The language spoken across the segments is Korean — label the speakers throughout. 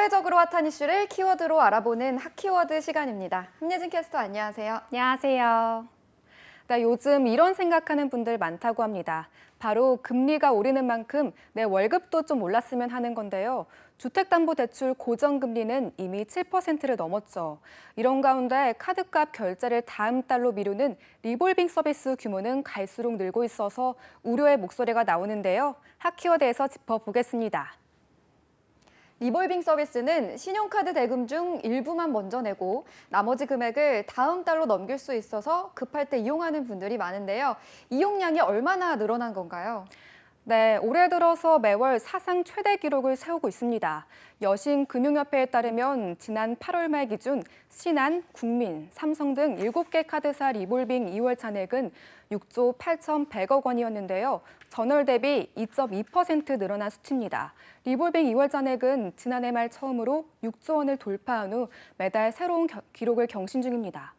Speaker 1: 사회적으로 핫한 이슈를 키워드로 알아보는 핫키워드 시간입니다. 함예진 캐스터 안녕하세요.
Speaker 2: 안녕하세요. 네, 요즘 이런 생각하는 분들 많다고 합니다. 바로 금리가 오르는 만큼 내 월급도 좀 올랐으면 하는 건데요. 주택담보대출 고정금리는 이미 7%를 넘었죠. 이런 가운데 카드값 결제를 다음 달로 미루는 리볼빙 서비스 규모는 갈수록 늘고 있어서 우려의 목소리가 나오는데요. 핫키워드에서 짚어보겠습니다.
Speaker 1: 리볼빙 서비스는 신용카드 대금 중 일부만 먼저 내고 나머지 금액을 다음 달로 넘길 수 있어서 급할 때 이용하는 분들이 많은데요. 이용량이 얼마나 늘어난 건가요?
Speaker 2: 네, 올해 들어서 매월 사상 최대 기록을 세우고 있습니다. 여신금융협회에 따르면 지난 8월 말 기준 신한, 국민, 삼성 등 7개 카드사 리볼빙 2월 잔액은 6조 8,100억 원이었는데요. 전월 대비 2.2% 늘어난 수치입니다. 리볼빙 2월 잔액은 지난해 말 처음으로 6조 원을 돌파한 후 매달 새로운 기록을 경신 중입니다.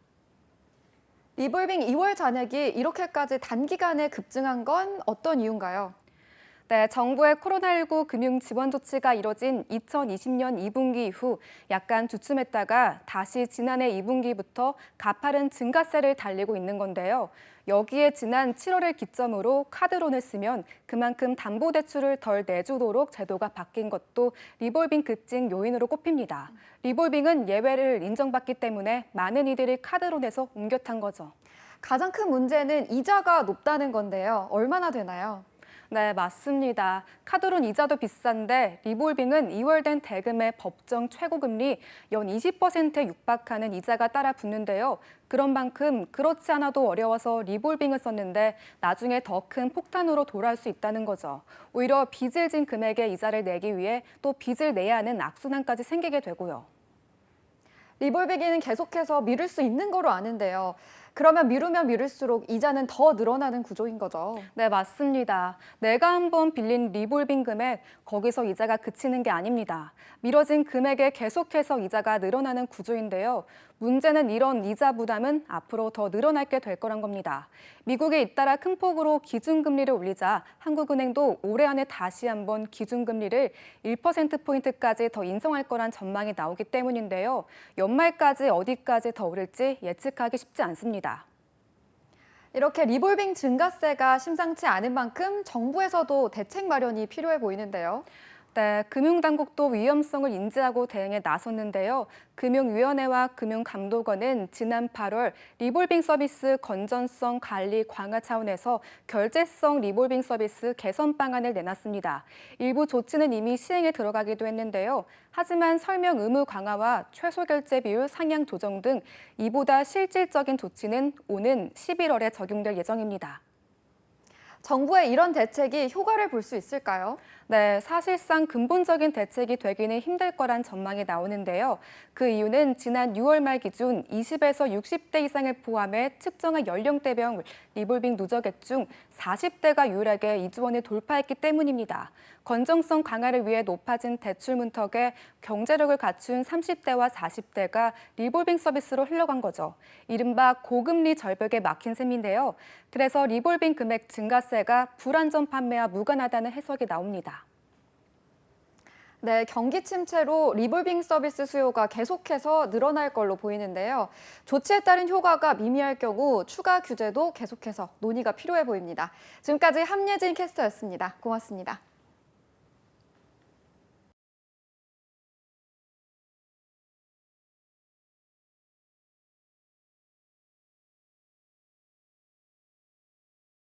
Speaker 1: 리볼빙 2월 잔액이 이렇게까지 단기간에 급증한 건 어떤 이유인가요?
Speaker 2: 네, 정부의 코로나19 금융 지원 조치가 이뤄진 2020년 2분기 이후 약간 주춤했다가 다시 지난해 2분기부터 가파른 증가세를 달리고 있는 건데요. 여기에 지난 7월을 기점으로 카드론을 쓰면 그만큼 담보대출을 덜 내주도록 제도가 바뀐 것도 리볼빙 급증 요인으로 꼽힙니다. 리볼빙은 예외를 인정받기 때문에 많은 이들이 카드론에서 옮겨 탄 거죠.
Speaker 1: 가장 큰 문제는 이자가 높다는 건데요. 얼마나 되나요?
Speaker 2: 네, 맞습니다. 카드론 이자도 비싼데 리볼빙은 2월 된 대금의 법정 최고금리 연 20%에 육박하는 이자가 따라 붙는데요. 그런 만큼 그렇지 않아도 어려워서 리볼빙을 썼는데 나중에 더 큰 폭탄으로 돌아올 수 있다는 거죠. 오히려 빚을 진 금액의 이자를 내기 위해 또 빚을 내야 하는 악순환까지 생기게 되고요.
Speaker 1: 리볼빙은 계속해서 미룰 수 있는 거로 아는데요. 그러면 미루면 미룰수록 이자는 더 늘어나는 구조인 거죠.
Speaker 2: 네, 맞습니다. 내가 한번 빌린 리볼빙 금액, 거기서 이자가 그치는 게 아닙니다. 미뤄진 금액에 계속해서 이자가 늘어나는 구조인데요. 문제는 이런 이자 부담은 앞으로 더 늘어나게 될 거란 겁니다. 미국이 잇따라 큰 폭으로 기준금리를 올리자 한국은행도 올해 안에 다시 한번 기준금리를 1%포인트까지 더 인상할 거란 전망이 나오기 때문인데요. 연말까지 어디까지 더 오를지 예측하기 쉽지 않습니다.
Speaker 1: 이렇게 리볼빙 증가세가 심상치 않은 만큼 정부에서도 대책 마련이 필요해 보이는데요.
Speaker 2: 네, 금융당국도 위험성을 인지하고 대응에 나섰는데요. 금융위원회와 금융감독원은 지난 8월 리볼빙 서비스 건전성 관리 강화 차원에서 결제성 리볼빙 서비스 개선 방안을 내놨습니다. 일부 조치는 이미 시행에 들어가기도 했는데요. 하지만 설명 의무 강화와 최소 결제 비율 상향 조정 등 이보다 실질적인 조치는 오는 11월에 적용될 예정입니다.
Speaker 1: 정부의 이런 대책이 효과를 볼 수 있을까요?
Speaker 2: 네, 사실상 근본적인 대책이 되기는 힘들 거란 전망이 나오는데요. 그 이유는 지난 6월 말 기준 20에서 60대 이상을 포함해 측정한 연령대별 리볼빙 누적액 중 40대가 유일하게 2조 원을 돌파했기 때문입니다. 건전성 강화를 위해 높아진 대출 문턱에 경제력을 갖춘 30대와 40대가 리볼빙 서비스로 흘러간 거죠. 이른바 고금리 절벽에 막힌 셈인데요. 그래서 리볼빙 금액 증가세가 불안전 판매와 무관하다는 해석이 나옵니다.
Speaker 1: 네, 경기 침체로 리볼빙 서비스 수요가 계속해서 늘어날 걸로 보이는데요. 조치에 따른 효과가 미미할 경우 추가 규제도 계속해서 논의가 필요해 보입니다. 지금까지 함예진 캐스터였습니다. 고맙습니다.